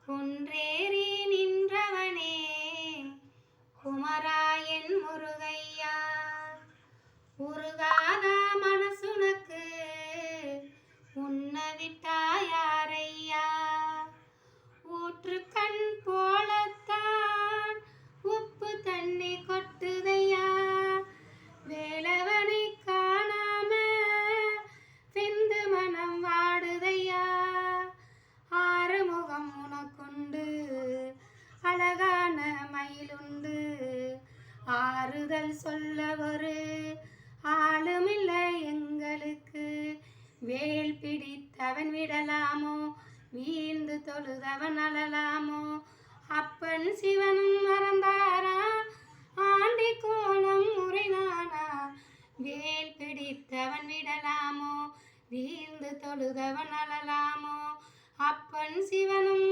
குன்றேறி நின்றவனே குமராயன் முருகையா, உருகாத மனசுனக்கு உன்னவிட்டாயாரையா, ஊற்றுக்கண் போலத்தான் உப்பு தண்ணி கொட்டுதையா, வேலவனை காணாம வெந்து மனம் வாடுதையா, ஆறுமுகம் உனக்குண்டு அழகான மயிலுண்டு, ஆறுதல் சொல்ல ஒரு ஆளுமில்லை எங்களுக்கு, வேல் பிடித்தவன் விடலாமோ வீழ்ந்து தொழுதவன் அழலாமோ, அப்பன் சிவனும் மறந்தாரா ஆண்டி கோலம் முறைதானா, வேல் பிடித்தவன் விடலாமோ வீழ்ந்து தொழுதவன் அழலாமோ, அப்பன் சிவனும்